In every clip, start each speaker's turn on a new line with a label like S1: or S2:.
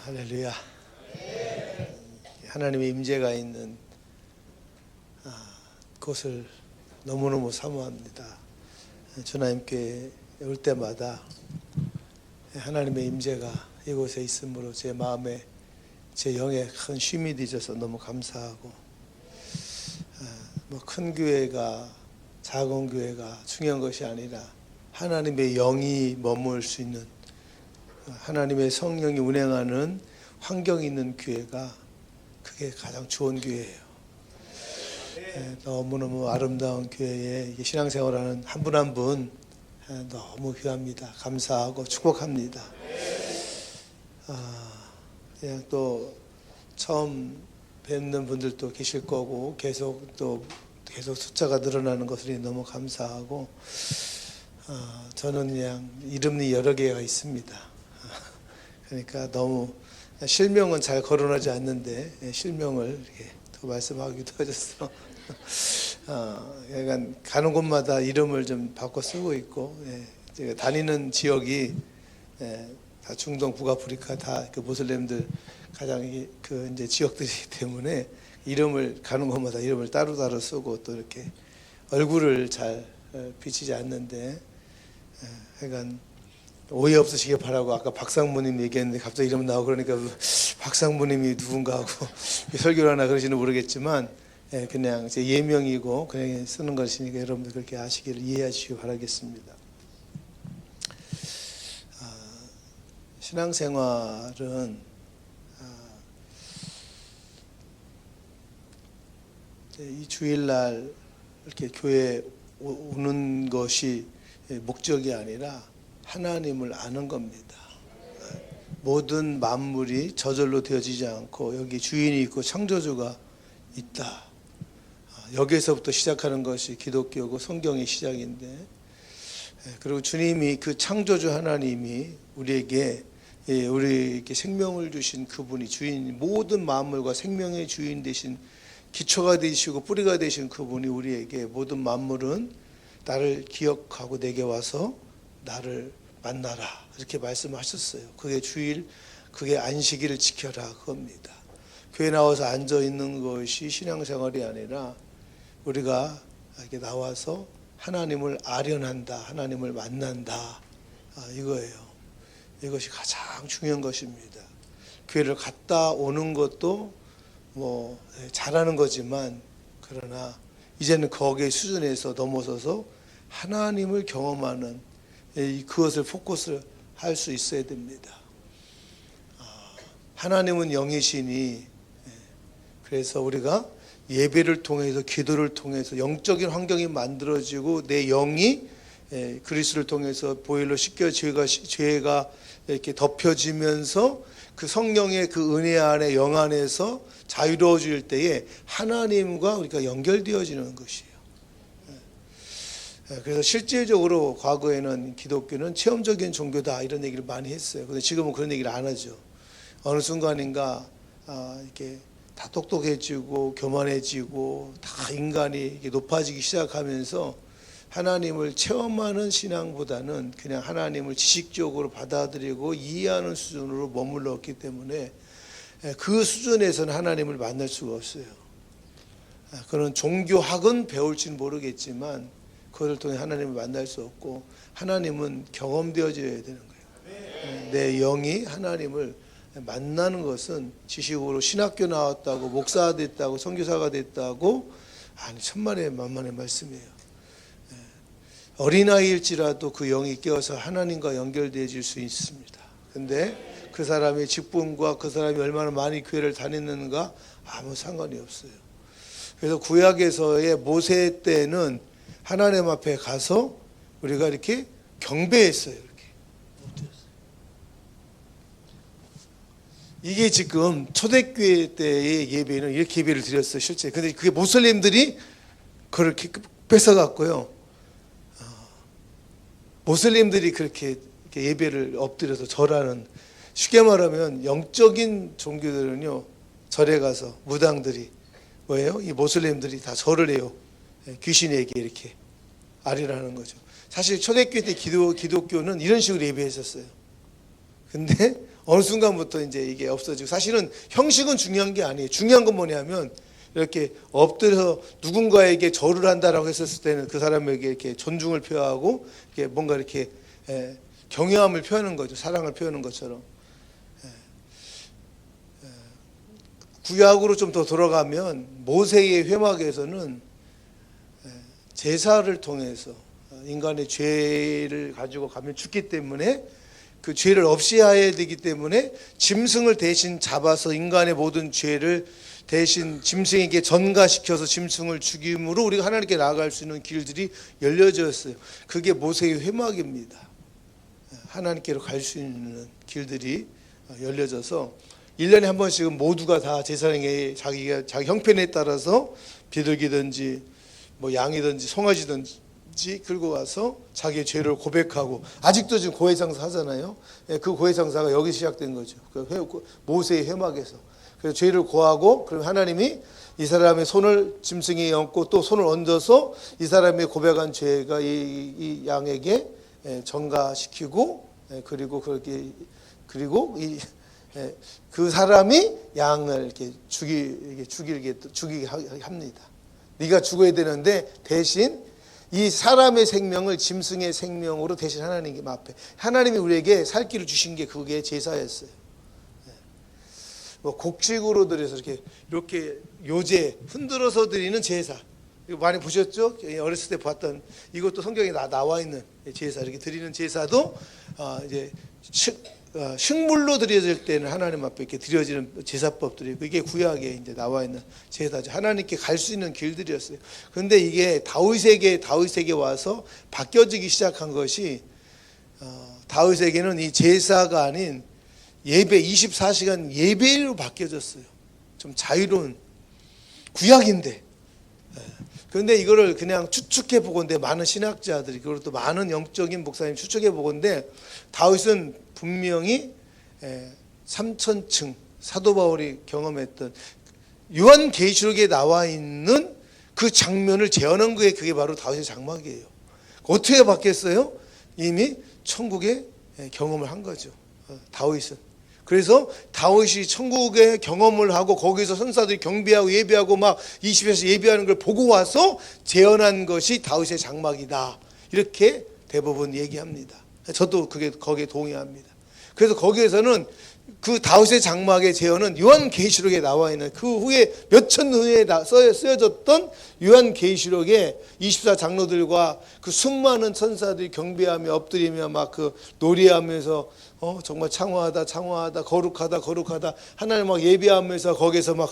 S1: 할렐루야. 하나님의 임재가 있는 곳을 너무너무 사모합니다. 주나님께 올 때마다 하나님의 임재가 이곳에 있으므로 제 마음에 제 영에 큰 쉼이 되어서 너무 감사하고, 큰 교회가 작은 교회가 중요한 것이 아니라 하나님의 영이 머물 수 있는, 하나님의 성령이 운행하는 환경이 있는 교회가 그게 가장 좋은 교회예요. 너무너무 아름다운 교회에 신앙생활하는 한 분 한 분 너무 귀합니다. 감사하고 축복합니다. 그냥 또 처음 뵙는 분들도 계실 거고 계속 숫자가 늘어나는 것을 너무 감사하고, 저는 그냥 이름이 여러 개가 있습니다. 그러니까 너무 실명은 잘 거론하지 않는데 실명을 이렇게 또 말씀하기도 하셔서 약간 가는 곳마다 이름을 좀 바꿔 쓰고 있고, 제가 다니는 지역이 다 중동, 북아프리카 다 그 모슬렘들 가장 이제 지역들이기 때문에 이름을 가는 곳마다 이름을 따로따로 쓰고, 또 이렇게 얼굴을 잘 비치지 않는데, 약간 오해 없으시길 바라고. 아까 박상무님 얘기했는데 갑자기 이름 나오고 그러니까 박상무님이 누군가 하고 설교를 하나 그러시는 모르겠지만, 그냥 제 예명이고 그냥 쓰는 것이니까 여러분들 그렇게 아시기를 이해해 주시기 바라겠습니다. 신앙생활은 이 주일날 이렇게 교회에 오는 것이 목적이 아니라 하나님을 아는 겁니다. 모든 만물이 저절로 되어지지 않고 여기 주인이 있고 창조주가 있다. 여기에서부터 시작하는 것이 기독교고 성경의 시작인데, 그리고 주님이 그 창조주 하나님이 우리에게 생명을 주신 그분이 주인, 모든 만물과 생명의 주인 되신, 기초가 되시고 뿌리가 되신 그분이 우리에게 모든 만물은 나를 기억하고 내게 와서 나를 만나라 이렇게 말씀하셨어요. 그게 주일, 그게 안식일을 지켜라 그겁니다. 교회 나와서 앉아 있는 것이 신앙생활이 아니라 우리가 이렇게 나와서 하나님을 아련한다, 하나님을 만난다, 이거예요. 이것이 가장 중요한 것입니다. 교회를 갔다 오는 것도 잘하는 거지만, 그러나 이제는 거기에 수준에서 넘어서서 하나님을 경험하는 그것을 포커스를 할 수 있어야 됩니다. 하나님은 영이시니, 그래서 우리가 예배를 통해서 기도를 통해서 영적인 환경이 만들어지고 내 영이 그리스도를 통해서 보혈로 씻겨 죄가 이렇게 덮여지면서 그 성령의 그 은혜 안에 영 안에서 자유로워질 때에 하나님과 우리가 연결되어지는 것이에요. 그래서 실질적으로 과거에는 기독교는 체험적인 종교다 이런 얘기를 많이 했어요. 그런데 지금은 그런 얘기를 안 하죠. 어느 순간인가 이렇게 다 똑똑해지고 교만해지고 다 인간이 이렇게 높아지기 시작하면서 하나님을 체험하는 신앙보다는 그냥 하나님을 지식적으로 받아들이고 이해하는 수준으로 머물렀기 때문에 그 수준에서는 하나님을 만날 수가 없어요. 그런 종교학은 배울지는 모르겠지만 그것을 통해 하나님을 만날 수 없고, 하나님은 경험되어져야 되는 거예요. 내 영이 하나님을 만나는 것은 지식으로 신학교 나왔다고 목사가 됐다고 선교사가 됐다고, 아니, 천만의 만만의 말씀이에요. 어린아이일지라도 그 영이 깨어서 하나님과 연결되어질 수 있습니다. 근데 그 사람의 직분과 그 사람이 얼마나 많이 교회를 다녔는가 아무 상관이 없어요. 그래서 구약에서의 모세 때는 하나님 앞에 가서 우리가 이렇게 경배했어요. 이렇게. 이게 지금 초대교회 때의 예배는 이렇게 예배를 드렸어요, 실제. 근데 그게 모슬림들이 그렇게 뺏어갔고요. 모슬림들이 그렇게 예배를 엎드려서 절하는, 쉽게 말하면 영적인 종교들은요, 절에 가서 무당들이 뭐예요? 이 모슬림들이 다 절을 해요. 귀신에게 이렇게 아뢰라는 거죠. 사실 초대교회 때 기독교는 이런 식으로 예배했었어요. 근데 어느 순간부터 이제 이게 없어지고, 사실은 형식은 중요한 게 아니에요. 중요한 건 뭐냐면 이렇게 엎드려서 누군가에게 절을 한다라고 했었을 때는 그 사람에게 이렇게 존중을 표하고 이렇게 뭔가 이렇게 경외함을 표하는 거죠. 사랑을 표하는 것처럼. 구약으로 좀 더 돌아가면 모세의 회막에서는 제사를 통해서 인간의 죄를 가지고 가면 죽기 때문에 그 죄를 없애야 되기 때문에 짐승을 대신 잡아서 인간의 모든 죄를 대신 짐승에게 전가시켜서 짐승을 죽임으로 우리가 하나님께 나아갈 수 있는 길들이 열려졌어요. 그게 모세의 회막입니다. 하나님께로 갈 수 있는 길들이 열려져서 1년에 한 번씩은 모두가 다 제사장에게 자기 형편에 따라서 비둘기든지 뭐 양이든지 송아지든지 끌고 가서 자기의 죄를 고백하고, 아직도 지금 고해상사 하잖아요. 그 고해상사가 여기 시작된 거죠. 그 모세의 회막에서. 그래서 죄를 고하고, 그럼 하나님이 이 사람의 손을 짐승에 얹고 또 손을 얹어서 이 사람의 고백한 죄가 이 양에게 전가시키고, 그리고 그 사람이 양을 이렇게 죽이게 합니다. 네가 죽어야 되는데 대신 이 사람의 생명을 짐승의 생명으로 대신 하나님 앞에, 하나님이 우리에게 살 길을 주신 게 그게 제사였어요. 뭐 곡식으로 드려서 이렇게 요제 흔들어서 드리는 제사, 이거 많이 보셨죠? 어렸을 때 봤던, 이것도 성경에 나와 있는 제사, 이렇게 드리는 제사도 이제 식물로 드려질 때는 하나님 앞에 이렇게 드려지는 제사법들이, 이게 구약에 이제 나와 있는 제사죠. 하나님께 갈 수 있는 길들이었어요. 그런데 이게 다윗에게 와서 바뀌어지기 시작한 것이, 다윗에게는 이 제사가 아닌 예배, 24시간 예배로 바뀌어졌어요. 좀 자유로운 구약인데. 그런데 이거를 그냥 추측해 보건대, 많은 신학자들이, 그리고 또 많은 영적인 목사님 추측해 보건대, 다윗은 분명히 3천층 사도 바울이 경험했던 요한계시록에 나와 있는 그 장면을 재현한 거에, 그게 바로 다윗의 장막이에요. 어떻게 바뀌었어요? 이미 천국의 경험을 한 거죠, 다윗은. 그래서 다윗이 천국의 경험을 하고 거기서 선사들이 경배하고 예배하고 막 20에서 예배하는 걸 보고 와서 재현한 것이 다윗의 장막이다, 이렇게 대부분 얘기합니다. 저도 거기에 동의합니다. 그래서 거기에서는 그 다윗의 장막의 재현은 요한계시록에 나와 있는, 그 후에 몇천 후에 쓰여졌던 요한계시록에 24장로들과 그 수많은 천사들이 경배하며 엎드리며 막 그 노래하면서 정말 창화하다 거룩하다 하나님 막 예배하면서 거기서 막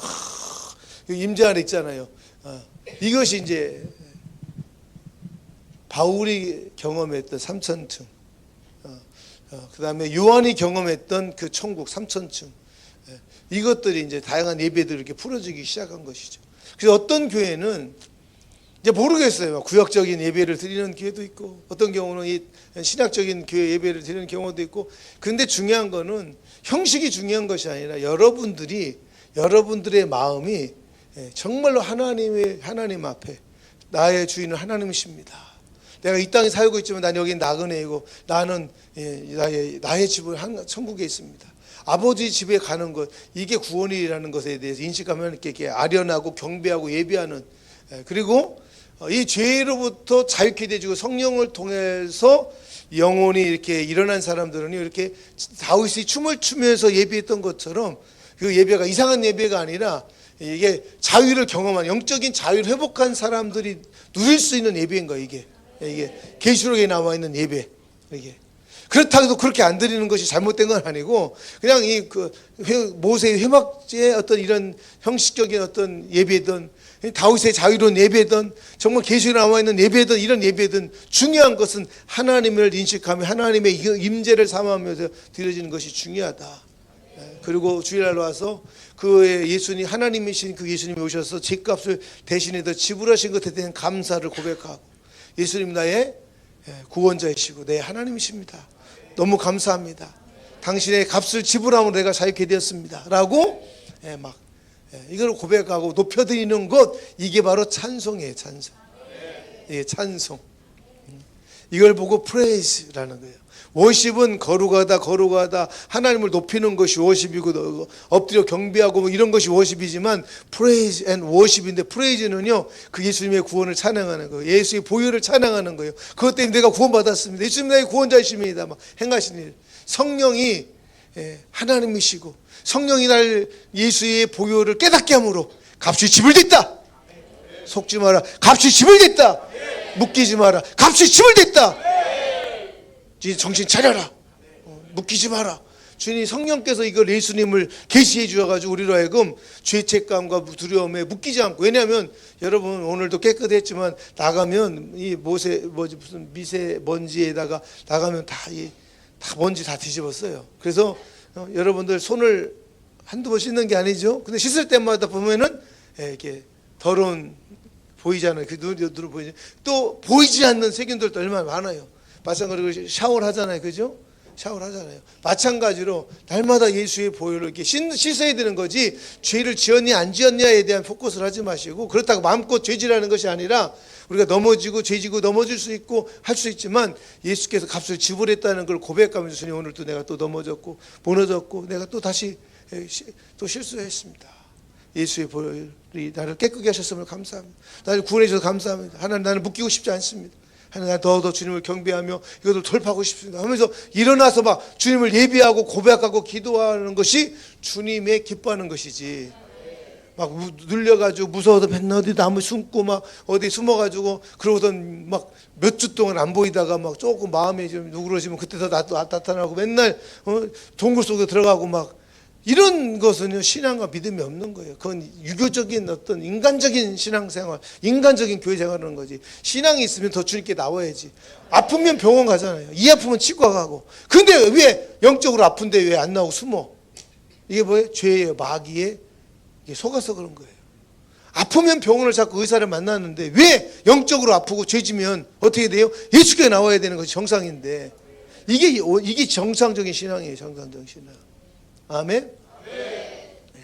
S1: 임재하는 있잖아요. 이것이 이제 바울이 경험했던 3천층, 그 다음에 요한이 경험했던 그 천국 3천층, 이것들이 이제 다양한 예배들을 이렇게 풀어지기 시작한 것이죠. 그래서 어떤 교회는 이제 모르겠어요. 구역적인 예배를 드리는 교회도 있고, 어떤 경우는 이 신학적인 교회 예배를 드리는 경우도 있고. 그런데 중요한 거는 형식이 중요한 것이 아니라 여러분들의 마음이 정말로 하나님 앞에, 나의 주인은 하나님이십니다. 내가 이 땅에 살고 있지만 난 여기 나그네이고, 나는 나의 집은 천국에 있습니다. 아버지 집에 가는 것, 이게 구원이라는 것에 대해서 인식하면 이렇게 아련하고 경배하고 예배하는, 그리고 이 죄로부터 자유케 되지고 성령을 통해서 영혼이 이렇게 일어난 사람들은 이렇게 다윗이 춤을 추면서 예배했던 것처럼, 그 예배가 이상한 예배가 아니라 이게 자유를 경험한, 영적인 자유를 회복한 사람들이 누릴 수 있는 예배인 거예요. 이게 계시록에 나와 있는 예배. 이게 그렇다고 해도 그렇게 안 드리는 것이 잘못된 건 아니고, 그냥 모세의 회막제의 어떤 이런 형식적인 어떤 예배든, 다윗의 자유로운 예배든, 정말 계시록에 나와 있는 예배든, 이런 예배든, 중요한 것은 하나님을 인식하며 하나님의 임재를 삼으면서 드려지는 것이 중요하다. 그리고 주일날 와서 그의 예수님, 하나님이신 그 예수님이 오셔서 죄값을 대신해 더 지불하신 것에 대한 감사를 고백하고, 예수님 나의 구원자이시고 내 하나님이십니다. 너무 감사합니다. 당신의 값을 지불함으로 내가 자유케 되었습니다. 라고 이걸 고백하고 높여드리는 것, 이게 바로 찬송이에요. 찬송. 예, 찬송. 이걸 보고 프레이즈라는 거예요. 워십은 거룩하다 하나님을 높이는 것이 워십이고 엎드려 경배하고 뭐 이런 것이 워십이지만 프레이즈 앤 워십인데 프레이즈는요 그 예수님의 구원을 찬양하는 거예요. 예수의 보혈을 찬양하는 거예요. 그것 때문에 내가 구원받았습니다. 예수님 나의 구원자이십니다. 막 행하신 일. 성령이 하나님이시고 성령이 날 예수의 보혈을 깨닫게 함으로 값이 지불됐다. 속지 마라. 값이 지불됐다. 묶이지 마라. 값이 지불됐다. 정신 차려라. 묶이지 마라. 주님 성령께서 이걸 예수님을 계시해 주셔가지고 우리로 하여금 죄책감과 두려움에 묶이지 않고, 왜냐하면 여러분 오늘도 깨끗했지만 나가면 이 무슨 미세먼지에다가 나가면 다 먼지 다 뒤집었어요. 그래서 여러분들 손을 한두 번 씻는 게 아니죠. 근데 씻을 때마다 보면은 이렇게 더러운 보이잖아요. 그 눈으로 보이죠. 또 보이지 않는 세균들도 얼마나 많아요. 마찬가지로 샤워를 하잖아요. 그죠? 샤워를 하잖아요. 마찬가지로 날마다 예수의 보혈을 이렇게 씻어야 되는 거지, 죄를 지었냐 안 지었냐에 대한 포커스를 하지 마시고, 그렇다고 마음껏 죄질하는 것이 아니라 우리가 넘어지고 죄지고 넘어질 수 있고 할 수 있지만 예수께서 값을 지불했다는 걸 고백하면서 주님 오늘 또 내가 또 넘어졌고 무너졌고 내가 또 다시 또 실수했습니다. 예수의 보혈이 나를 깨끗게 하셨음을 감사합니다. 나를 구원해 주셔서 감사합니다. 하나님 나를 묶이고 싶지 않습니다. 하나님 더 주님을 경배하며 이것을 돌파하고 싶습니다 하면서 일어나서 막 주님을 예배하고 고백하고 기도하는 것이 주님의 기뻐하는 것이지, 막 눌려가지고 무서워서 맨날 어디 나무 숨고 막 어디 숨어가지고 그러고선 막 몇 주 동안 안 보이다가 막 조금 마음이 좀 누그러지면 그때 더 나타나고 맨날 동굴 속에 들어가고 막 이런 것은요 신앙과 믿음이 없는 거예요. 그건 유교적인 어떤 인간적인 신앙생활, 인간적인 교회생활하는 거지. 신앙이 있으면 더 주님께 나와야지. 아프면 병원 가잖아요. 이 아프면 치과 가고. 근데 왜 영적으로 아픈데 왜 안 나오고 숨어? 이게 뭐예요? 죄의 마귀에 속아서 그런 거예요. 아프면 병원을 찾고 의사를 만나는데 왜 영적으로 아프고 죄지면 어떻게 돼요? 예수께 나와야 되는 것이 정상인데, 이게 정상적인 신앙이에요. 정상적인 신앙. 아멘? 네.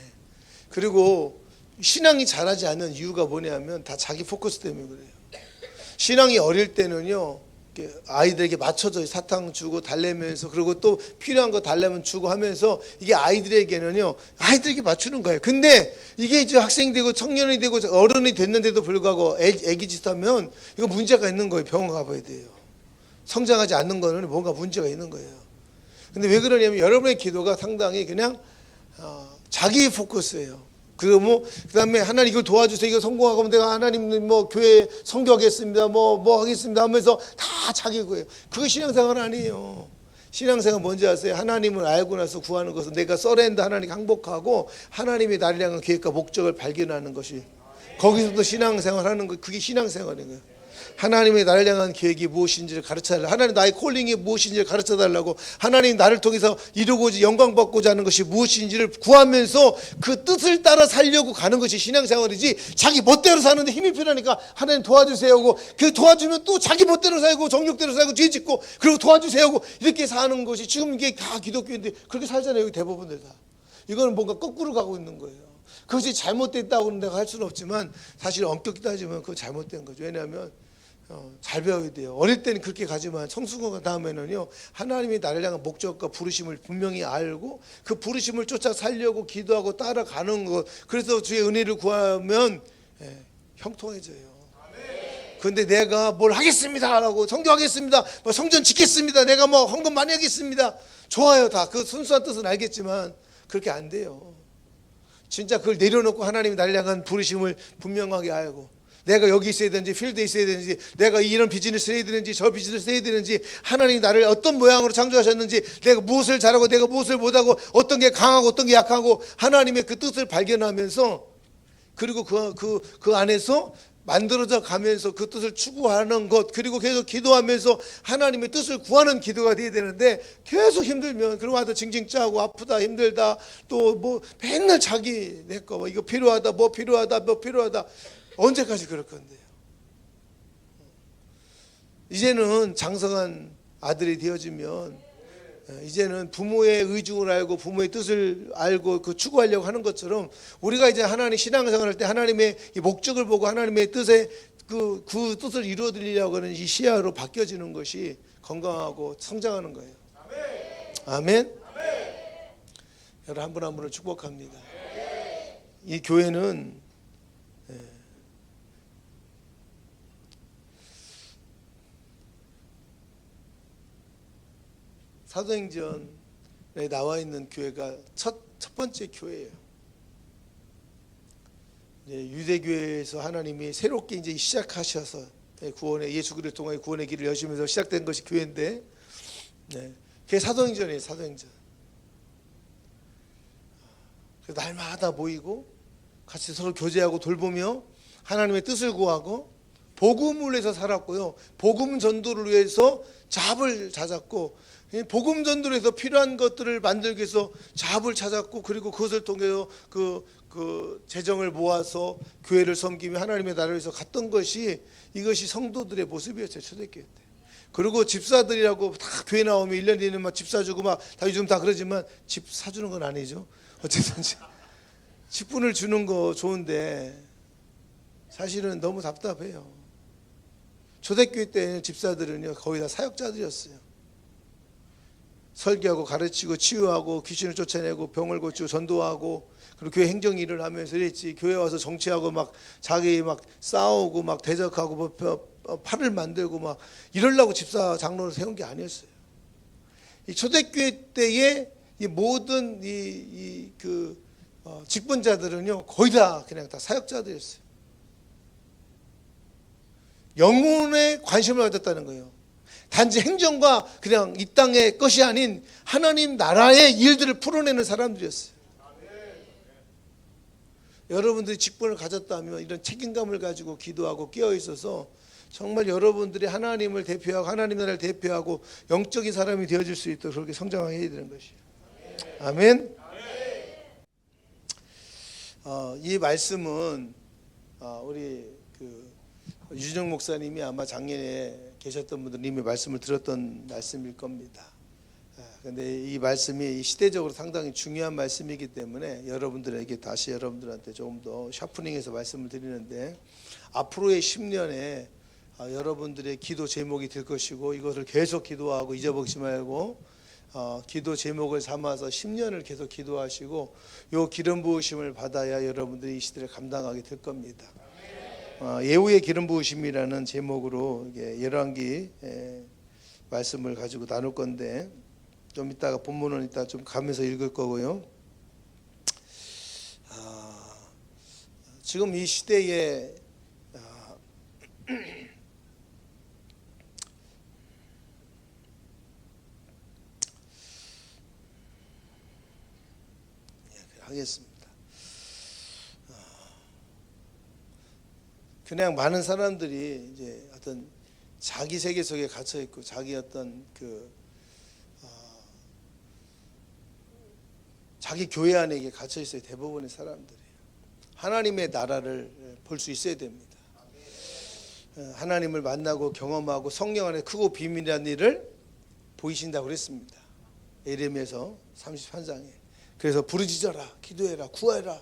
S1: 그리고 신앙이 자라지 않는 이유가 뭐냐면 다 자기 포커스 때문에 그래요. 신앙이 어릴 때는요 아이들에게 맞춰져 사탕 주고 달래면서, 그리고 또 필요한 거 달래면 주고 하면서 이게 아이들에게는요 아이들에게 맞추는 거예요. 근데 이게 이제 학생이 되고 청년이 되고 어른이 됐는데도 불구하고 애기 짓하면 이거 문제가 있는 거예요. 병원 가봐야 돼요. 성장하지 않는 거는 뭔가 문제가 있는 거예요. 근데 왜 그러냐면 여러분의 기도가 상당히 그냥 자기 포커스예요. 그리고 그다음에 하나님 이걸 도와주세요. 이거 성공하고 내가 하나님 교회 선교하겠습니다. 뭐 하겠습니다 하면서 다 자기 거예요. 그거 신앙생활 아니에요. 신앙생활 뭔지 아세요? 하나님을 알고 나서 구하는 것은 내가 서렌더 하나님 항복하고 하나님의 나를 향한 계획과 목적을 발견하는 것이, 거기서부터 신앙생활 하는 거, 그게 신앙생활인 거예요. 하나님의 나를 향한 계획이 무엇인지를 가르쳐달라고, 하나님 나의 콜링이 무엇인지를 가르쳐달라고, 하나님 나를 통해서 이루고자 영광받고자 하는 것이 무엇인지를 구하면서 그 뜻을 따라 살려고 가는 것이 신앙생활이지, 자기 멋대로 사는데 힘이 필요하니까 하나님 도와주세요 하고, 그 도와주면 또 자기 멋대로 살고 정욕대로 살고 죄 짓고 그리고 도와주세요 하고 이렇게 사는 것이 지금 이게 다 기독교인데 그렇게 살잖아요. 여기 대부분들 다. 이거는 뭔가 거꾸로 가고 있는 거예요. 그것이 잘못됐다고 내가 할 수는 없지만 사실 엄격히 따지면 그거 잘못된 거죠. 왜냐하면 잘 배워야 돼요. 어릴 때는 그렇게 가지만 성숙한 다음에는요 하나님이 나를 향한 목적과 부르심을 분명히 알고 그 부르심을 쫓아 살려고 기도하고 따라가는 것, 그래서 주의 은혜를 구하면 형통해져요. 그런데 내가 뭘 하겠습니다 라고, 성교하겠습니다, 성전 짓겠습니다, 내가 헌금 많이 하겠습니다, 좋아요. 다 그 순수한 뜻은 알겠지만 그렇게 안 돼요. 진짜 그걸 내려놓고 하나님이 나를 향한 부르심을 분명하게 알고, 내가 여기 있어야 되는지 필드에 있어야 되는지, 내가 이런 비즈니스를 해야 되는지 저 비즈니스를 해야 되는지, 하나님이 나를 어떤 모양으로 창조하셨는지, 내가 무엇을 잘하고 내가 무엇을 못하고, 어떤 게 강하고 어떤 게 약하고, 하나님의 그 뜻을 발견하면서, 그리고 그 안에서 만들어져 가면서 그 뜻을 추구하는 것, 그리고 계속 기도하면서 하나님의 뜻을 구하는 기도가 돼야 되는데, 계속 힘들면 그러고 와도 징징 짜고 아프다 힘들다 또 맨날 자기 내 거 이거 필요하다 뭐 필요하다 언제까지 그럴 건데요? 이제는 장성한 아들이 되어지면 이제는 부모의 의중을 알고 부모의 뜻을 알고 그 추구하려고 하는 것처럼, 우리가 이제 하나님 신앙생활할 때 하나님의 목적을 보고 하나님의 뜻에 그 뜻을 이루어드리려고 하는 이 시야로 바뀌어지는 것이 건강하고 성장하는 거예요. 아멘. 여러분 한 분 한 분을 축복합니다. 이 교회는 사도행전에 나와 있는 교회가 첫 번째 교회예요. 유대교회에서 하나님이 새롭게 이제 시작하셔서 구원의 예수 그리스도 통해 구원의 길을 여시면서 시작된 것이 교회인데, 그게 사도행전이에요. 사도행전. 그래서 날마다 모이고 같이 서로 교제하고 돌보며 하나님의 뜻을 구하고 복음을 위해서 살았고요. 복음 전도를 위해서 잡을 찾았고, 복음 전도를 위해서 필요한 것들을 만들기 위해서 잡을 찾았고, 그리고 그것을 통해서 그 재정을 모아서 교회를 섬기며 하나님의 나라를 위해서 갔던 것이, 이것이 성도들의 모습이었어요. 초대교회 때. 그리고 집사들이라고 다 교회 나오면 1년 내내 막 집 사주고 막 다 요즘 다 그러지만 집 사주는 건 아니죠. 어쨌든 직분을 주는 거 좋은데 사실은 너무 답답해요. 초대교회 때 집사들은요 거의 다 사역자들이었어요. 설교하고 가르치고 치유하고 귀신을 쫓아내고 병을 고치고 전도하고, 그리고 교회 행정 일을 하면서 이랬지. 교회 와서 정치하고 막 자기 막 싸우고 막 대적하고 뭐 팔을 만들고 막 이러려고 집사 장로를 세운 게 아니었어요. 이 초대교회 때의 이 모든 직분자들은요 거의 다 그냥 다 사역자들이었어요. 영혼에 관심을 가졌다는 거예요. 단지 행정과 그냥 이 땅의 것이 아닌 하나님 나라의 일들을 풀어내는 사람들이었어요. 여러분들이 직분을 가졌다면 이런 책임감을 가지고 기도하고 깨어 있어서 정말 여러분들이 하나님을 대표하고 하나님 나라를 대표하고 영적인 사람이 되어질 수 있도록 그렇게 성장해야 되는 것이에요. 아멘. 이 말씀은 우리 유진영 목사님이 아마 작년에 계셨던 분들은 이미 말씀을 들었던 말씀일 겁니다. 그런데 이 말씀이 시대적으로 상당히 중요한 말씀이기 때문에 여러분들에게 다시 여러분들한테 조금 더 샤프닝해서 말씀을 드리는데, 앞으로의 10년에 여러분들의 기도 제목이 될 것이고, 이것을 계속 기도하고 잊어먹지 말고 기도 제목을 삼아서 10년을 계속 기도하시고 요 기름 부으심을 받아야 여러분들이 이 시대를 감당하게 될 겁니다. 예후의 기름 부으심이라는 제목으로 열왕기 말씀을 가지고 나눌 건데, 좀 이따가 본문은 이따 좀 가면서 읽을 거고요. 지금 이 시대에 하겠습니다. 그냥 많은 사람들이 이제 어떤 자기 세계 속에 갇혀 있고 자기 어떤 자기 교회 안에 갇혀 있어요. 대부분의 사람들이 하나님의 나라를 볼 수 있어야 됩니다. 하나님을 만나고 경험하고 성령 안에 크고 비밀한 일을 보이신다고 그랬습니다. 예레미야서 31장에. 그래서 부르짖어라, 기도해라, 구하라.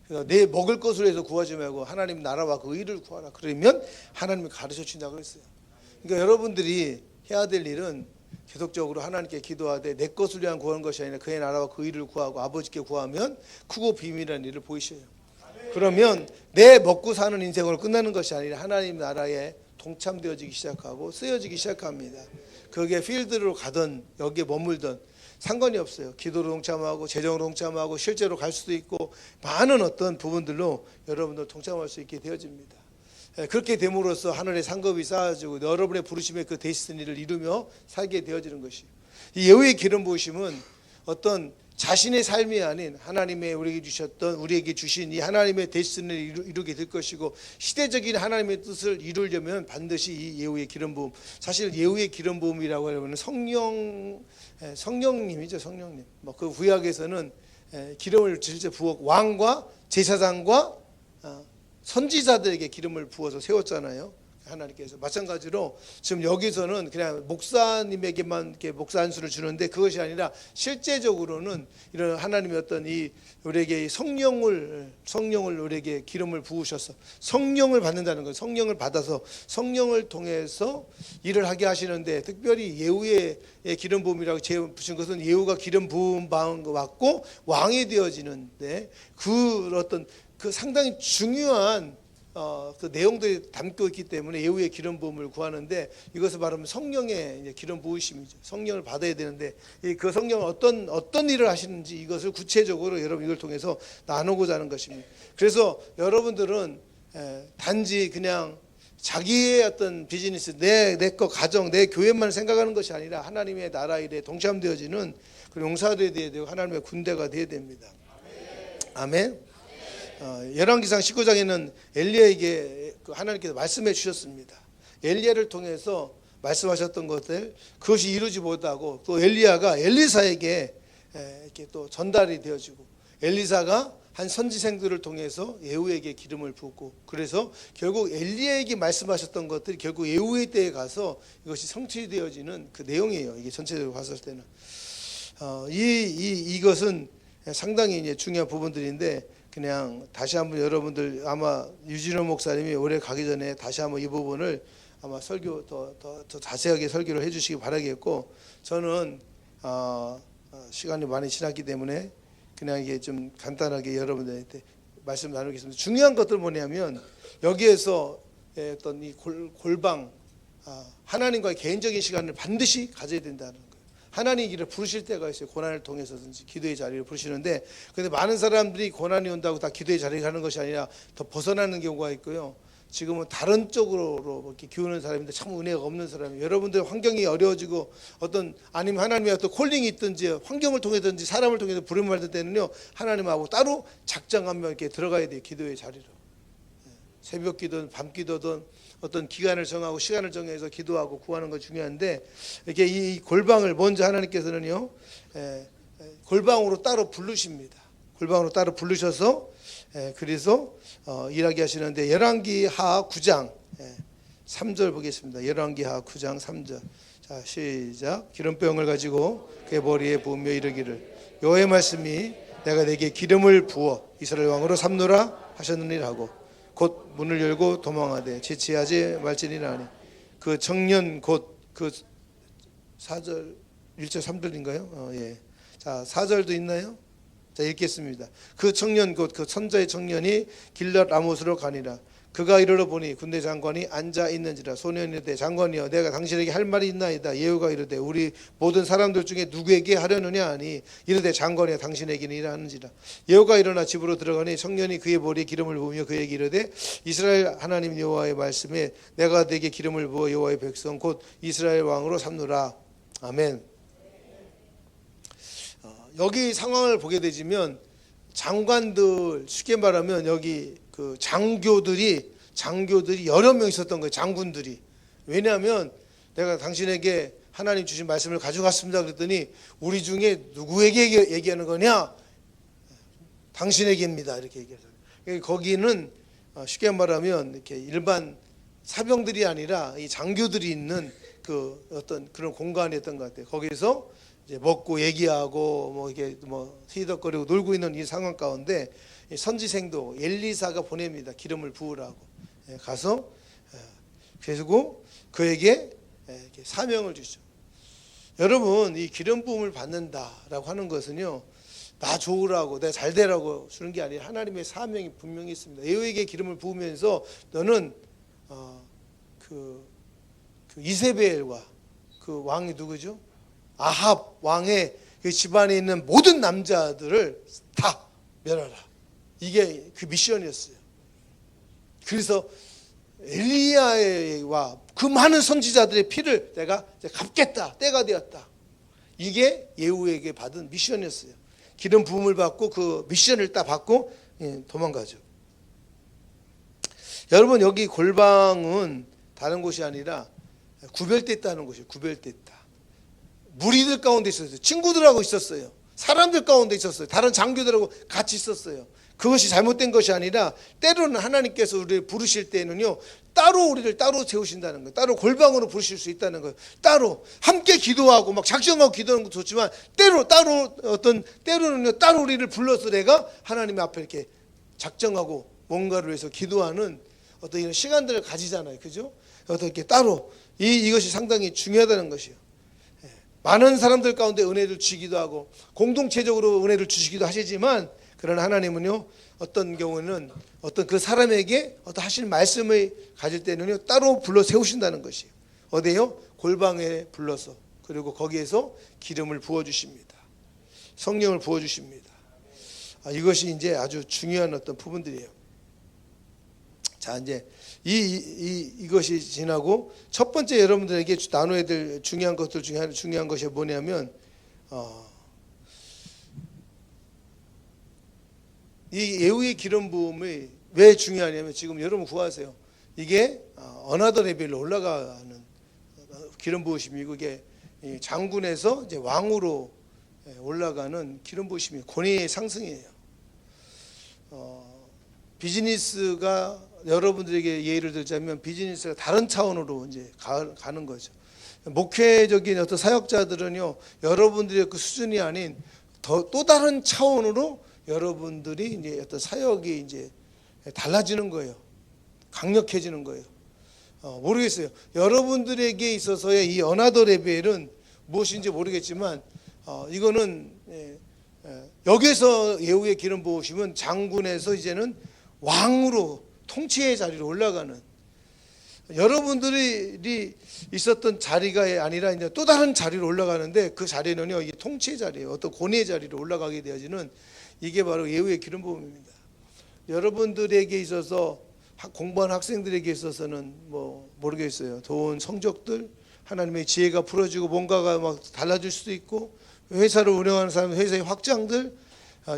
S1: 그래서 내 먹을 것으로 해서 구하지 말고 하나님 나라와 그 의를 구하라. 그러면 하나님이 가르쳐 주신다고 그랬어요. 그러니까 여러분들이 해야 될 일은 계속적으로 하나님께 기도하되 내 것을 위한 구하는 것이 아니라 그의 나라와 그 의를 구하고 아버지께 구하면 크고 비밀한 일을 보이셔요. 그러면 내 먹고 사는 인생으로 끝나는 것이 아니라 하나님 나라에 동참되어지기 시작하고 쓰여지기 시작합니다. 거기에 필드로 가든 여기에 머물든 상관이 없어요. 기도로 동참하고 재정으로 동참하고 실제로 갈 수도 있고 많은 어떤 부분들로 여러분들 동참할 수 있게 되어집니다. 그렇게 됨으로써 하늘의 상급이 쌓아지고 여러분의 부르심의 그 데스티니를 이루며 살게 되어지는 것이에요. 이 예후의 기름 부으심은 어떤 자신의 삶이 아닌 하나님의 우리에게 주신 이 하나님의 데스티니를 이루게 될 것이고, 시대적인 하나님의 뜻을 이루려면 반드시 이 예후의 기름 부음, 사실 예후의 기름 부음이라고 하면 성령님이죠. 성령님. 그 구약에서는 기름을 실제 부어 왕과 제사장과 선지자들에게 기름을 부어서 세웠잖아요. 하나님께서. 마찬가지로 지금 여기서는 그냥 목사님에게만 이렇게 목사 안수를 주는데 그것이 아니라 실제적으로는 이런 하나님의 어떤 이 우리에게 성령을 우리에게 기름을 부으셔서 성령을 받는다는 거예요. 성령을 받아서 성령을 통해서 일을 하게 하시는데, 특별히 예후의 기름 부음이라고 붙인 것은 예후가 기름 부음 받고 왕이 되어지는데 그 어떤 그 상당히 중요한 그 내용들이 담고 있기 때문에 예후의 기름 부음을 구하는데, 이것을 말하면 성령의 이제 기름 부으심이죠. 성령을 받아야 되는데 그 성령은 어떤 일을 하시는지 이것을 구체적으로 여러분 이걸 통해서 나누고자 하는 것입니다. 그래서 여러분들은 단지 그냥 자기의 어떤 비즈니스, 내 거 가정, 내 교회만 생각하는 것이 아니라 하나님의 나라 일에 동참되어지는 그 용사들이 되어야 되고 하나님의 군대가 되어야 됩니다. 아멘. 열왕기상 19장에는 엘리야에게 하나님께서 말씀해 주셨습니다. 엘리야를 통해서 말씀하셨던 것들, 그것이 이루지 못하고 또 엘리야가 엘리사에게 이렇게 또 전달이 되어지고, 엘리사가 한 선지생들을 통해서 예후에게 기름을 붓고, 그래서 결국 엘리야에게 말씀하셨던 것들이 결국 예후의 때에 가서 이것이 성취되어지는 그 내용이에요. 이게 전체적으로 봤을 때는 이것은 상당히 이제 중요한 부분들인데, 그냥 다시 한번 여러분들, 아마 유진호 목사님이 올해 가기 전에 다시 한번 이 부분을 아마 설교 더 자세하게 설교를 해주시기 바라겠고, 저는 시간이 많이 지났기 때문에 그냥 이게 좀 간단하게 여러분들한테 말씀 나누겠습니다. 중요한 것들 뭐냐면, 여기에서 어떤 이 골방, 하나님과의 개인적인 시간을 반드시 가져야 된다는 거예요. 하나님 길을 부르실 때가 있어요. 고난을 통해서든지 기도의 자리를 부르시는데, 근데 많은 사람들이 고난이 온다고 다 기도의 자리에 가는 것이 아니라 더 벗어나는 경우가 있고요. 지금은 다른 쪽으로 이렇게 기우는 사람인데 참 은혜가 없는 사람이에요. 여러분들 환경이 어려워지고 아니면 하나님의 어떤 콜링이 있든지 환경을 통해서든지 사람을 통해서 부름을 받을 때는요, 하나님하고 따로 작정하며 이렇게 들어가야 돼요. 기도의 자리로. 새벽 기도든 밤 기도든 어떤 기간을 정하고 시간을 정해서 기도하고 구하는 거 중요한데, 이렇게 이 골방을 먼저 하나님께서는요 골방으로 따로 부르십니다. 골방으로 따로 부르셔서 그래서 일하게 하시는데, 열왕기하 9장 3절 보겠습니다. 열왕기하 9장 3절. 자, 시작. 기름병을 가지고 그의 머리에 부으며 이르기를, 여호와의 말씀이 내가 내게 기름을 부어 이스라엘 왕으로 삼노라 하셨느니라 하고, 곧 문을 열고 도망하되 지체하지 말지니라 하니, 그 청년 곧 그 4절 1절 3절인가요? 예. 자, 4절도 있나요? 자, 읽겠습니다. 그 청년 곧 그 선자의 청년이 길랏 라못으로 가니라. 그가 이르러 보니 군대 장관이 앉아 있는지라. 소년이 이르되, 장관이여, 내가 당신에게 할 말이 있나이다. 예후가 이르되, 우리 모든 사람들 중에 누구에게 하려느냐 하니, 이르되, 장관이여, 당신에게니라 하는지라. 예후가 일어나 집으로 들어가니 청년이 그의 머리에 기름을 부으며 그에게 이르되, 이스라엘 하나님 여호와의 말씀에 내가 네게 기름을 부어 여호와의 백성 곧 이스라엘 왕으로 삼노라. 아멘. 여기 상황을 보게 되지만 장관들, 쉽게 말하면 여기 그 장교들이 여러 명 있었던 거예요. 장군들이. 왜냐하면 내가 당신에게 하나님 주신 말씀을 가져갔습니다 그랬더니, 우리 중에 누구에게 얘기하는 거냐? 당신에게입니다 이렇게 얘기하잖아요. 거기는 쉽게 말하면 이렇게 일반 사병들이 아니라 이 장교들이 있는 그 어떤 그런 공간이었던 것 같아요. 거기서 이제 먹고 얘기하고 뭐 이게 뭐 히덕거리고 놀고 있는 이 상황 가운데 선지생도 엘리사가 보냅니다. 기름을 부으라고. 가서 그리고 그에게 이렇게 사명을 주죠. 여러분, 이 기름 부음을 받는다라고 하는 것은요, 나 좋으라고 내가 잘 되라고 주는 게 아니라 하나님의 사명이 분명히 있습니다. 예후에게 기름을 부으면서 너는 그 이세벨과 그 왕이 누구죠? 아합 왕의 그 집안에 있는 모든 남자들을 다 멸하라. 이게 그 미션이었어요. 그래서 엘리야와 그 많은 선지자들의 피를 내가 갚겠다. 때가 되었다. 이게 예후에게 받은 미션이었어요. 기름 부음을 받고 그 미션을 딱 받고 도망가죠. 여러분, 여기 골방은 다른 곳이 아니라 구별됐다는 곳이에요. 구별됐다. 무리들 가운데 있었어요. 친구들하고 있었어요. 사람들 가운데 있었어요. 다른 장교들하고 같이 있었어요. 그것이 잘못된 것이 아니라 때로는 하나님께서 우리를 부르실 때는요, 따로 우리를 따로 세우신다는 거예요. 따로 골방으로 부르실 수 있다는 거예요. 따로 함께 기도하고 막 작정하고 기도하는 것도 좋지만 때로는요, 따로 우리를 불러서 내가 하나님 앞에 이렇게 작정하고 뭔가를 위해서 기도하는 어떤 이런 시간들을 가지잖아요. 그죠? 어떻게 따로 이것이 상당히 중요하다는 것이요. 많은 사람들 가운데 은혜를 주시기도 하고 공동체적으로 은혜를 주시기도 하시지만, 그러나 하나님은요, 어떤 경우는 어떤 그 사람에게 어떤 하실 말씀을 가질 때는요, 따로 불러 세우신다는 것이에요. 어디요? 골방에 불러서, 그리고 거기에서 기름을 부어 주십니다. 성령을 부어 주십니다. 이것이 이제 아주 중요한 어떤 부분들이에요. 자, 이제 이것이 지나고 첫 번째 여러분들에게 나눠야 될 중요한 것들 중에 중요한 것이 뭐냐면, 이 예후의 기름 부음이 왜 중요하냐면, 지금 여러분 구하세요. 이게 어나더 레벨로 올라가는 기름 부으심이고, 이게 장군에서 이제 왕으로 올라가는 기름 부으심이 권위의 상승이에요. 비즈니스가 여러분들에게 예를 들자면 비즈니스가 다른 차원으로 이제 가는 거죠. 목회적인 어떤 사역자들은요, 여러분들의 그 수준이 아닌 또 다른 차원으로 여러분들이 이제 어떤 사역이 이제 달라지는 거예요. 강력해지는 거예요. 모르겠어요. 여러분들에게 있어서의 이 어나더 레벨은 무엇인지 모르겠지만, 이거는 여기서 예후의 기름 부으심은 장군에서 이제는 왕으로 통치의 자리로 올라가는, 여러분들이 있었던 자리가 아니라 이제 또 다른 자리로 올라가는데, 그 자리는요, 이 통치의 자리예요. 어떤 권위의 자리로 올라가게 되어지는, 이게 바로 예후의 기름 부음입니다. 여러분들에게 있어서, 공부하는 학생들에게 있어서는 뭐 모르겠어요. 좋은 성적들, 하나님의 지혜가 풀어지고 뭔가가 막 달라질 수도 있고, 회사를 운영하는 사람 회사의 확장들,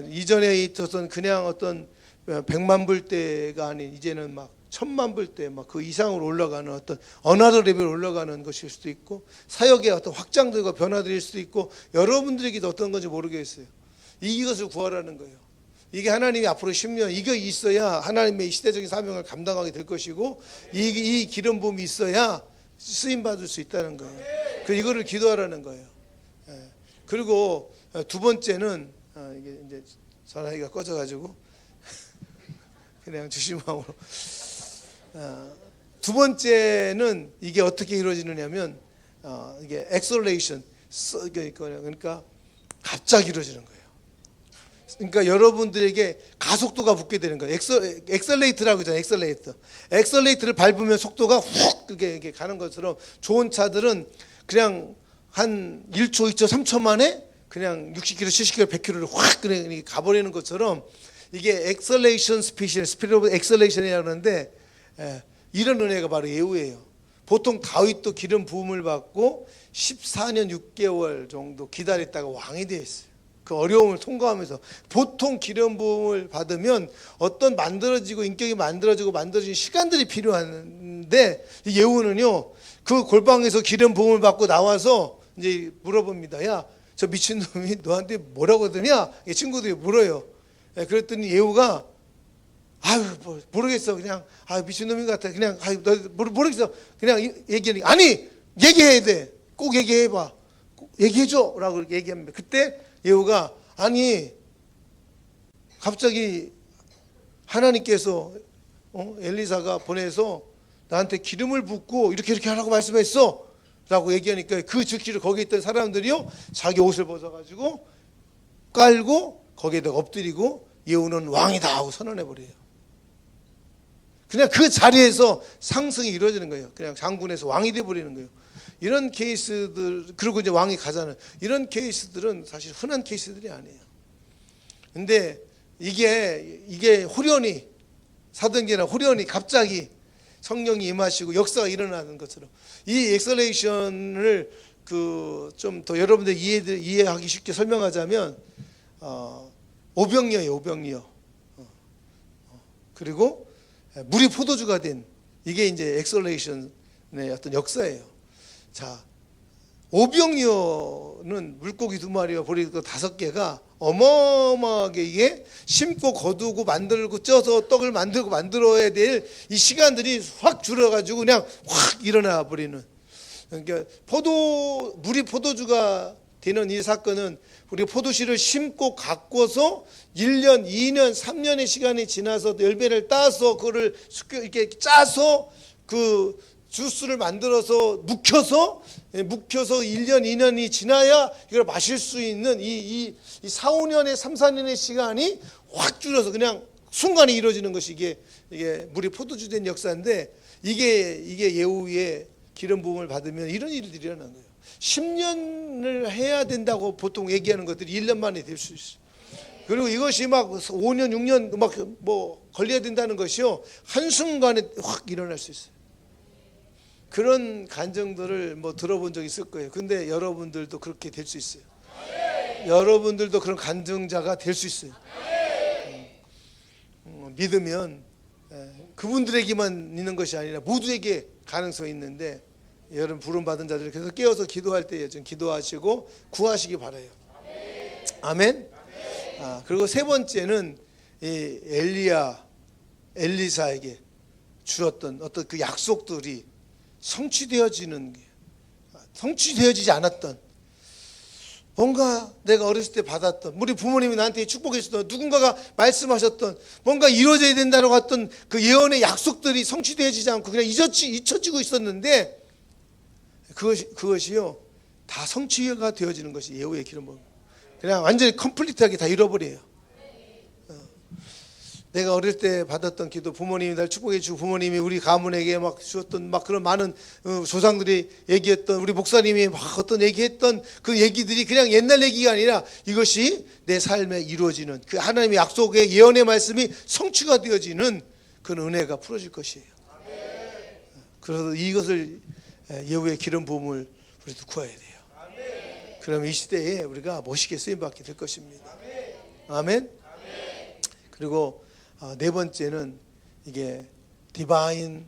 S1: 이전에 있었던 그냥 어떤 100만 불대가 아닌 이제는 막 1000만 불대, 막 그 이상으로 올라가는 어떤 어나더 레벨로 올라가는 것일 수도 있고, 사역의 어떤 확장들과 변화들일 수도 있고, 여러분들에게도 어떤 건지 모르겠어요. 이것을 구하라는 거예요. 이게 하나님이 앞으로 10년 이거 있어야 하나님의 시대적인 사명을 감당하게 될 것이고, 이 기름 부음이 있어야 쓰임 받을 수 있다는 거예요. 그 이거를 기도하라는 거예요. 그리고 두 번째는, 이게 이제 전화기가 꺼져가지고 그냥 주심함으로, 두 번째는 이게 어떻게 이루어지느냐면, 이게 엑셀레이션, 그러니까 갑자기 이루어지는 거예요. 그러니까 여러분들에게 가속도가 붙게 되는 거예요. 엑셀레이트라고 하잖아요. 엑셀레이트를 밟으면 속도가 훅 이렇게 가는 것처럼, 좋은 차들은 그냥 한 1초, 2초, 3초 만에 그냥 60km, 70km, 100km를 확 그냥 가버리는 것처럼, 이게 엑셀레이션 스피드 오브 엑셀레이션이라고 하는데, 이런 은혜가 바로 예후예요. 보통 다윗도 기름 부음을 받고 14년 6개월 정도 기다렸다가 왕이 되었어요. 그 어려움을 통과하면서. 보통 기름 부음을 받으면 어떤 만들어지고 인격이 만들어지는 시간들이 필요한데, 이 예후는요, 그 골방에서 기름 부음을 받고 나와서 이제 물어봅니다. 야, 저 미친놈이 너한테 뭐라고 하더냐? 친구들이 물어요. 그랬더니 예후가, 아유, 모르겠어. 그냥, 미친놈인 것 같아. 그냥, 너 모르겠어. 그냥 얘기하니까, 아니, 얘기해야 돼. 꼭 얘기해봐. 꼭 얘기해줘. 라고 얘기합니다. 그때 예후가, 아니, 갑자기 하나님께서, 엘리사가 보내서 나한테 기름을 붓고 이렇게 하라고 말씀했어. 라고 얘기하니까, 그 즉시로 거기 있던 사람들이요, 자기 옷을 벗어가지고 깔고 거기에다 엎드리고, 예후는 왕이다 하고 선언해버려요. 그냥 그 자리에서 상승이 이루어지는 거예요. 그냥 장군에서 왕이 돼버리는 거예요. 이런 케이스들, 그리고 이제 왕이 가잖아요. 이런 케이스들은 사실 흔한 케이스들이 아니에요. 근데 이게 호련히, 사등기나 호련히 갑자기 성령이 임하시고 역사가 일어나는 것처럼, 이 엑셀레이션을 좀 더 여러분들 이해하기 쉽게 설명하자면, 오병이어요. 그리고 물이 포도주가 된, 이게 이제 엑셀레이션의 어떤 역사예요. 자, 오병이어는 물고기 2마리와 보리 5개가 어마어마하게 이게 심고 거두고 만들고 쪄서 떡을 만들어야 될 이 시간들이 확 줄어가지고 그냥 확 일어나 버리는. 그러니까 물이 포도주가 되는 이 사건은 우리 포도씨를 심고 가꿔서 1년, 2년, 3년의 시간이 지나서 열매를 따서 그거를 이렇게 짜서 그 주스를 만들어서 묵혀서 1년, 2년이 지나야 이걸 마실 수 있는 이 4, 5년의 3, 4년의 시간이 확 줄어서 그냥 순간에 이루어지는 것이 이게 물이 포도주 된 역사인데 이게 예후의 기름 부음을 받으면 이런 일들이 일어나는 거예요. 10년을 해야 된다고 보통 얘기하는 것들이 1년 만에 될 수 있어요. 그리고 이것이 막 5년, 6년 막 뭐 걸려야 된다는 것이요. 한순간에 확 일어날 수 있어요. 그런 간증들을 뭐 들어본 적 있을 거예요. 근데 여러분들도 그렇게 될 수 있어요. 여러분들도 그런 간증자가 될 수 있어요. 믿으면 그분들에게만 있는 것이 아니라 모두에게 가능성이 있는데 여러분 부름받은 자들 그래서 깨어서 기도할 때 좀 기도하시고 구하시기 바라요. 아멘. 그리고 세 번째는 이 엘리사에게 주었던 어떤 그 약속들이 성취되어지는 게 성취되어지지 않았던 뭔가 내가 어렸을 때 받았던 우리 부모님이 나한테 축복해 주셨던 누군가가 말씀하셨던 뭔가 이루어져야 된다고 했던 그 예언의 약속들이 성취되어지지 않고 그냥 잊혀지고 있었는데 그것이요 다 성취가 되어지는 것이 예후의 기름 부음. 그냥 완전히 컴플리트하게 다 잃어버려요. 내가 어릴 때 받았던 기도, 부모님이 날 축복해 주고 부모님이 우리 가문에게 막 주었던 막 그런 많은 조상들이 얘기했던 우리 목사님이 막 어떤 얘기했던 그 얘기들이 그냥 옛날 얘기가 아니라 이것이 내 삶에 이루어지는 그 하나님의 약속의 예언의 말씀이 성취가 되어지는 그런 은혜가 풀어질 것이에요. 그래서 이것을 예후의 기름 부음을 우리도 구해야 돼요. 그러면 이 시대에 우리가 멋있게 쓰임받게 될 것입니다. 아멘. 그리고 네 번째는 이게 디바인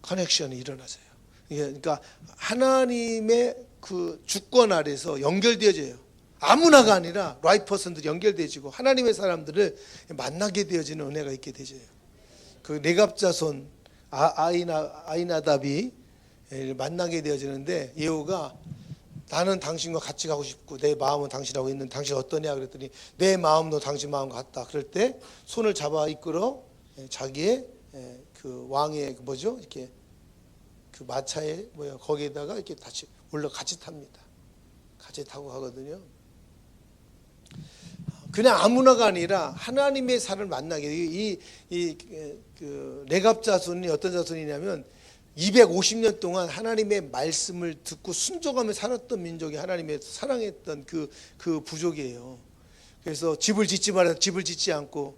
S1: 커넥션이 일어나서요. 그러니까 하나님의 그 주권 아래서 연결되어져요. 아무나가 아니라 라이트 퍼슨들이 연결되어지고 하나님의 사람들을 만나게 되어지는 은혜가 있게 되죠. 그 내갑자손 아이나답이 만나게 되어지는데 예후가 나는 당신과 같이 가고 싶고 내 마음은 당신하고 있는 당신 어떠냐 그랬더니 내 마음도 당신 마음 같다. 그럴 때 손을 잡아 이끌어 자기의 그 왕의 뭐죠 이렇게 그 마차에 거기에다가 이렇게 같이 탑니다. 같이 타고 가거든요. 그냥 아무나가 아니라 하나님의 사람을 만나게 그 레갑 자손이 어떤 자손이냐면 250년 동안 하나님의 말씀을 듣고 순종하며 살았던 민족이 하나님의 사랑했던 그 부족이에요. 그래서 집을 짓지 말아서 집을 짓지 않고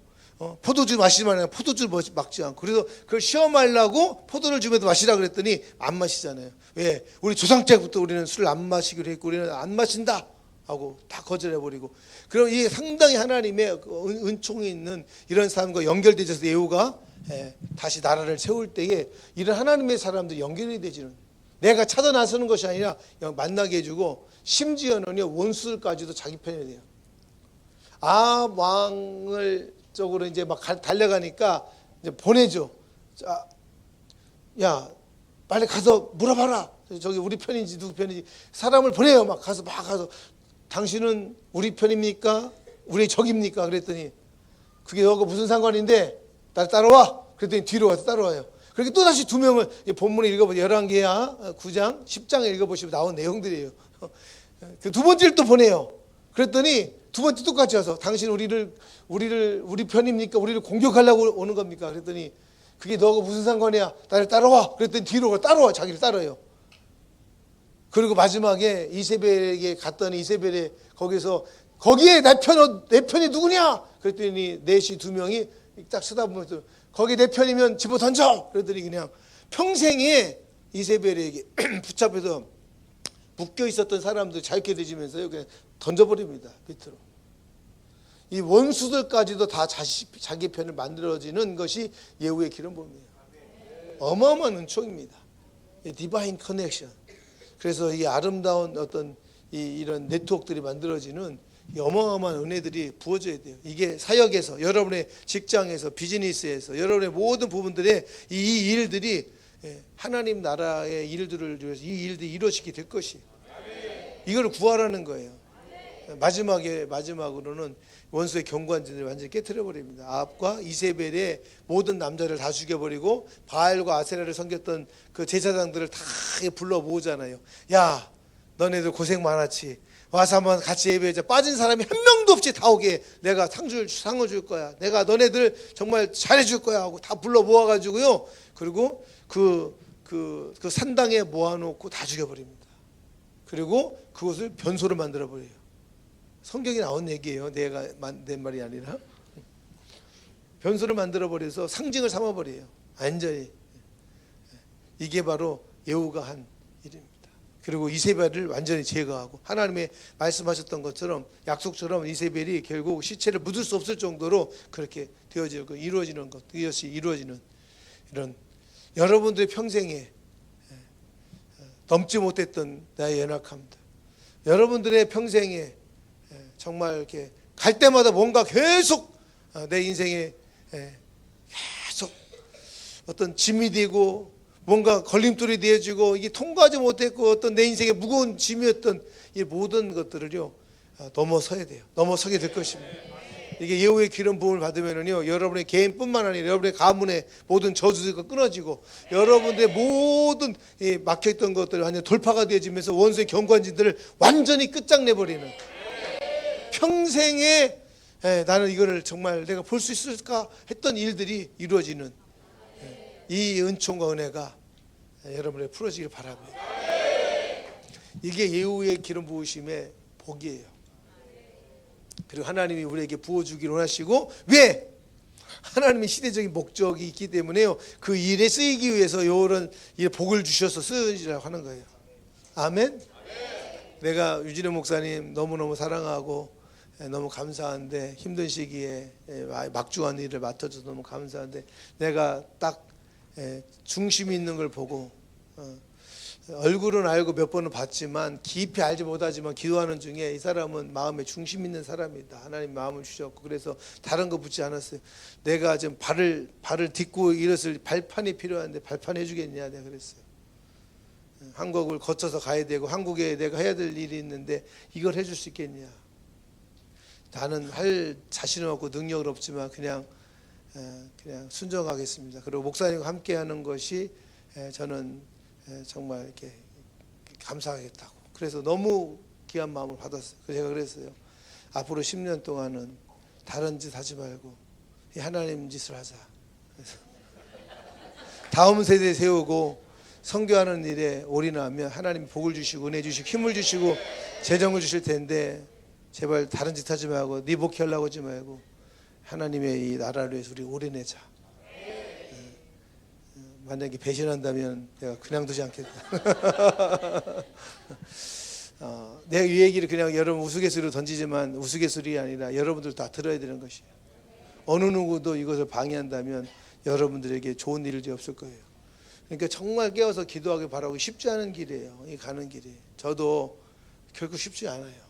S1: 포도주 마시지 말아서 포도주를 막지 않고 그래서 그걸 시험하려고 포도를 주면서 마시라 그랬더니 안 마시잖아요. 왜? 우리 조상 때부터 우리는 술을 안 마시기로 했고 우리는 안 마신다 하고 다 거절해버리고 그럼 이게 상당히 하나님의 은총이 있는 이런 사람과 연결되어서 예후가 다시 나라를 세울 때에 이런 하나님의 사람들이 연결이 되지는 내가 찾아 나서는 것이 아니라 만나게 해주고 심지어는 원수들까지도 자기 편이 돼요. 아합 왕을 쪽으로 이제 막 달려가니까 이제 보내죠. 자, 야 빨리 가서 물어봐라. 저기 우리 편인지 누구 편인지 사람을 보내요. 막 가서 당신은 우리 편입니까? 우리 적입니까? 그랬더니 그게 너가 무슨 상관인데 날 따라와. 그랬더니 뒤로 와서 따라와요. 그렇게 또다시 2명을 본문에 읽어보세요. 11개야 9장 10장에 읽어보시면 나온 내용들이에요. 그 두 번째를 또 보내요. 그랬더니 두 번째 똑같이 와서 당신 우리 편입니까? 우리를 공격하려고 오는 겁니까? 그랬더니 그게 너가 무슨 상관이야? 나를 따라와. 그랬더니 뒤로 따라와. 자기를 따라요. 그리고 마지막에 이세벨에게 갔더니 이세벨이 거기에 내 편이 누구냐? 그랬더니 넷이 2명이 딱 쳐다보면서 거기 내 편이면 집어 던져. 그랬더니 그냥 평생에 이세벨에게 붙잡혀서 묶여 있었던 사람들 자유케 되지면서요 그냥 던져버립니다. 밑으로. 이 원수들까지도 다 자기 편을 만들어지는 것이 예후의 기름 부음이에요. 어마어마한 은총입니다. 디바인 커넥션. 그래서 이 아름다운 어떤 이런 네트워크들이 만들어지는 이 어마어마한 은혜들이 부어져야 돼요. 이게 사역에서, 여러분의 직장에서, 비즈니스에서, 여러분의 모든 부분들의 이 일들이 하나님 나라의 일들을 위해서 이 일들이 이루어지게 될 것이. 이걸 구하라는 거예요. 마지막으로는 원수의 경관진을 완전히 깨트려 버립니다. 아합과 이세벨의 모든 남자를 다 죽여버리고 바알과 아세라를 섬겼던 그 제사장들을 다 불러 모으잖아요. 야, 너네들 고생 많았지. 와서 한번 같이 예배하자. 빠진 사람이 한 명도 없이 다 오게 내가 상을 줄 거야. 내가 너네들 정말 잘해줄 거야 하고 다 불러 모아가지고요. 그리고 그 산당에 모아놓고 다 죽여버립니다. 그리고 그것을 변소로 만들어버려요. 성경에 나온 얘기예요. 내가 낸 말이 아니라. 변소를 만들어버려서 상징을 삼아버려요. 완전히. 이게 바로 예후가 한 일입니다. 그리고 이세벨을 완전히 제거하고 하나님의 말씀하셨던 것처럼 약속처럼 이세벨이 결국 시체를 묻을 수 없을 정도로 그렇게 되어지고 이루어지는 것, 이것이 이루어지는 이런 여러분들의 평생에 넘지 못했던 나의 연약함들, 여러분들의 평생에 정말 이렇게 갈 때마다 뭔가 계속 내 인생에 계속 어떤 짐이 되고 뭔가 걸림돌이 되어지고 이게 통과하지 못했고 어떤 내 인생의 무거운 짐이었던 이 모든 것들을요 넘어서야 돼요. 넘어서게 될 것입니다. 이게 예후의 기름 부음을 받으면은요 여러분의 개인뿐만 아니라 여러분의 가문의 모든 저주가 끊어지고 여러분들의 모든 막혀있던 것들이 완전 돌파가 되어지면서 원수의 경관진들을 완전히 끝장내버리는 평생에 나는 이거를 정말 내가 볼 수 있을까 했던 일들이 이루어지는 이 은총과 은혜가 여러분에게 풀어지길 바랍니다. 이게 예후의 기름 부으심의 복이에요. 그리고 하나님이 우리에게 부어주기를 원하시고 왜? 하나님의 시대적인 목적이 있기 때문에요. 그 일에 쓰이기 위해서 이런 복을 주셔서 쓰시라고 하는 거예요. 아멘? 내가 유진혜 목사님 너무너무 사랑하고 너무 감사한데 힘든 시기에 막중한 일을 맡아줘서 너무 감사한데 내가 딱 중심이 있는 걸 보고 얼굴은 알고 몇 번은 봤지만 깊이 알지 못하지만 기도하는 중에 이 사람은 마음에 중심 있는 사람이다. 하나님 마음을 주셨고 그래서 다른 거 붙지 않았어요. 내가 지금 발을 딛고 일었을 발판이 필요한데 발판 해주겠냐 내가 그랬어요. 한국을 거쳐서 가야 되고 한국에 내가 해야 될 일이 있는데 이걸 해줄 수 있겠냐. 나는 할 자신은 없고 능력은 없지만 그냥 순종하겠습니다. 그리고 목사님과 함께하는 것이 저는 정말 이렇게 감사하겠다고. 그래서 너무 귀한 마음을 받았어요. 그래서 제가 그랬어요. 앞으로 10년 동안은 다른 짓 하지 말고 이 하나님 짓을 하자. 그래서 다음 세대 세우고 선교하는 일에 올인하면 하나님 복을 주시고 은혜 주시고 힘을 주시고 재정을 주실 텐데 제발 다른 짓 하지 말고 네 목회하려고 하지 말고 하나님의 이 나라를 위해서 우리 올인하자. 만약에 배신한다면 내가 그냥 두지 않겠다. 내가 이 얘기를 그냥 여러분 우스갯소리로 던지지만 우스갯소리 아니라 여러분들 다 들어야 되는 것이에요. 어느 누구도 이것을 방해한다면 여러분들에게 좋은 일이 없을 거예요. 그러니까 정말 깨어서 기도하길 바라고 쉽지 않은 길이에요. 이 가는 길이. 저도 결코 쉽지 않아요.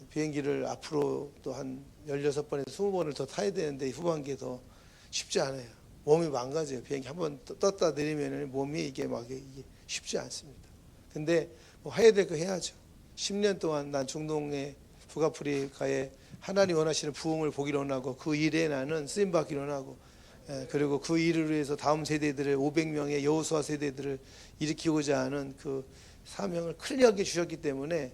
S1: 비행기를 앞으로 또 한 16번에서 20번을 더 타야 되는데 후반기에 더 쉽지 않아요. 몸이 망가져요. 비행기 한번 떴다 내리면 몸이 이게 쉽지 않습니다. 근데 뭐 해야 될 거 해야죠. 10년 동안 난 중동의 북아프리카에 하나님 원하시는 부흥을 보기를 원하고 그 일에 나는 쓰임받기를 원하고 그리고 그 일을 위해서 다음 세대들을 500명의 여호수아 세대들을 일으키고자 하는 그 사명을 클리어하게 주셨기 때문에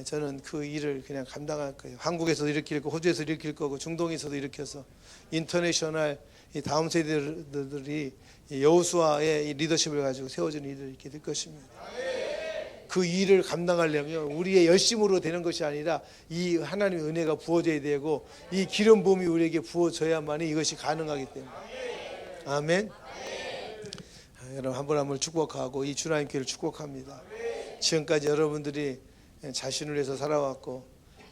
S1: 저는 그 일을 그냥 감당할 거예요. 한국에서도 일으킬 거고 호주에서 일으킬 거고 중동에서도 일으켜서 인터내셔널 이 다음 세대들이 여호수아의 리더십을 가지고 세워지는 일을 이렇게 될 것입니다. 그 일을 감당하려면 우리의 열심으로 되는 것이 아니라 이 하나님의 은혜가 부어져야 되고 이 기름 부음이 우리에게 부어져야만이 이것이 가능하기 때문에. 아멘. 여러분 한 분 한 분 축복하고 이 주나님 교회를 축복합니다. 지금까지 여러분들이 자신을 위해서 살아왔고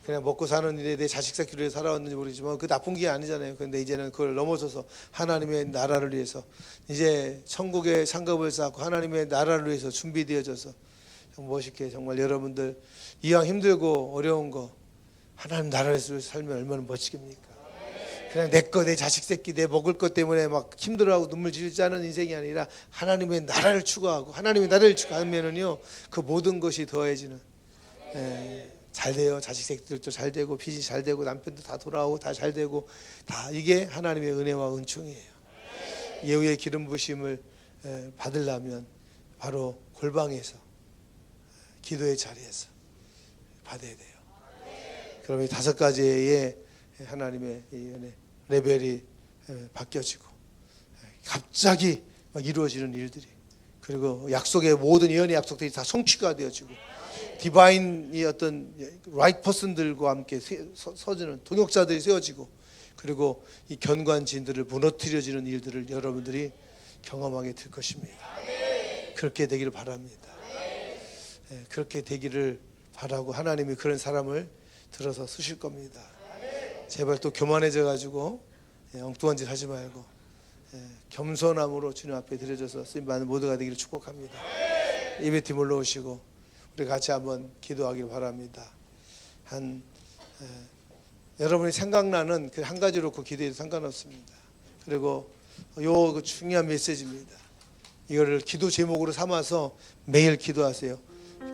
S1: 그냥 먹고 사는 일에 내 자식 새끼를 위해 살아왔는지 모르지만 그 나쁜 게 아니잖아요. 그런데 이제는 그걸 넘어서서 하나님의 나라를 위해서 이제 천국의 상급을 쌓고 하나님의 나라를 위해서 준비되어져서 멋있게 정말 여러분들 이왕 힘들고 어려운 거 하나님 나라에서 살면 얼마나 멋지겠습니까? 그냥 내 거, 내 자식 새끼, 내 먹을 것 때문에 막 힘들어하고 눈물 지르지 않은 인생이 아니라 하나님의 나라를 추구하고 하나님의 나라를 추구하면은요 그 모든 것이 더해지는 잘 돼요. 자식 새끼들도 잘 되고 빚이 잘 되고 남편도 다 돌아오고 다 잘 되고 다 이게 하나님의 은혜와 은총이에요. 예후의 기름 부심을 받으려면 바로 골방에서 기도의 자리에서 받아야 돼요. 그러면 5가지의 하나님의 이 은혜 레벨이 바뀌어지고 갑자기 막 이루어지는 일들이 그리고 약속의 모든 예언의 약속들이 다 성취가 되어지고 디바인이 어떤 라이트 퍼슨들과 함께 서주는 동역자들이 세워지고 그리고 이 견관진들을 무너뜨려지는 일들을 여러분들이 경험하게 될 것입니다. 그렇게 되기를 바랍니다. 그렇게 되기를 바라고 하나님이 그런 사람을 들어서 쓰실 겁니다. 제발 또 교만해져 가지고 엉뚱한 짓 하지 말고 겸손함으로 주님 앞에 드려져서 쓰임받는 모두가 되기를 축복합니다. 예배팀 올라오시고 우리 같이 한번 기도하길 바랍니다. 여러분이 생각나는 그 한 가지로 그 기도해도 상관없습니다. 그리고 요 중요한 메시지입니다. 이거를 기도 제목으로 삼아서 매일 기도하세요.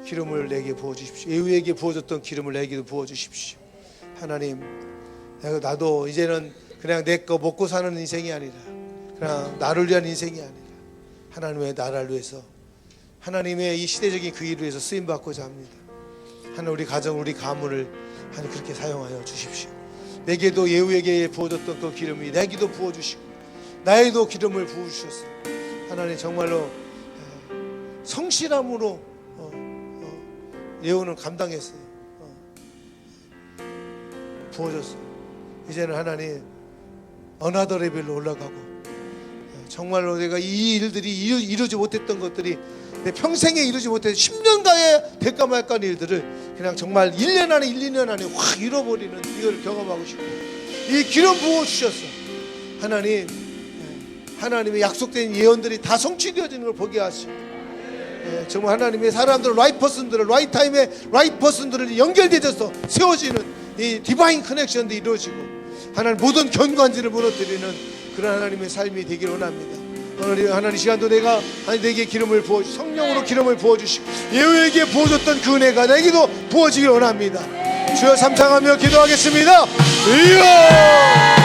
S1: 기름을 내게 부어주십시오. 예후에게 부어줬던 기름을 내게도 부어주십시오. 하나님, 나도 이제는 그냥 내 거 먹고 사는 인생이 아니라 그냥 나를 위한 인생이 아니라 하나님의 나라를 위해서 하나님의 이 시대적인 그 일을 위해서 쓰임받고자 합니다. 하나님 우리 가정 우리 가문을 하나님 그렇게 사용하여 주십시오. 내게도 예후에게 부어줬던 그 기름이 내게도 부어주시고 나에도 기름을 부어주셨어요. 하나님 정말로 성실함으로 예후는 감당했어요. 부어줬어요. 이제는 하나님 어나더 레벨로 올라가고 정말로 내가 이 일들이 이루지 못했던 것들이 내 평생에 이루지 못해서 10년간의 될까 말까 하는 일들을 그냥 정말 1년 안에 1, 2년 안에 확 잃어버리는 이걸 경험하고 싶고 이 기름 부어주셨어. 하나님의 약속된 예언들이 다 성취되어지는 걸 보게 하시고 정말 하나님의 사람들 라이트 퍼슨들을 라이트 타임에 라이트 퍼슨들을 연결되어서 세워지는 이 디바인 커넥션도 이루어지고 하나님 모든 견관지를 무너뜨리는 그런 하나님의 삶이 되기를 원합니다. 오늘 하나님 시간도 내게 기름을 부어주시고 성령으로 기름을 부어주시고 예후에게 부어줬던 그 은혜가 내게도 부어지길 원합니다. 주여 삼창하며 기도하겠습니다. 이야!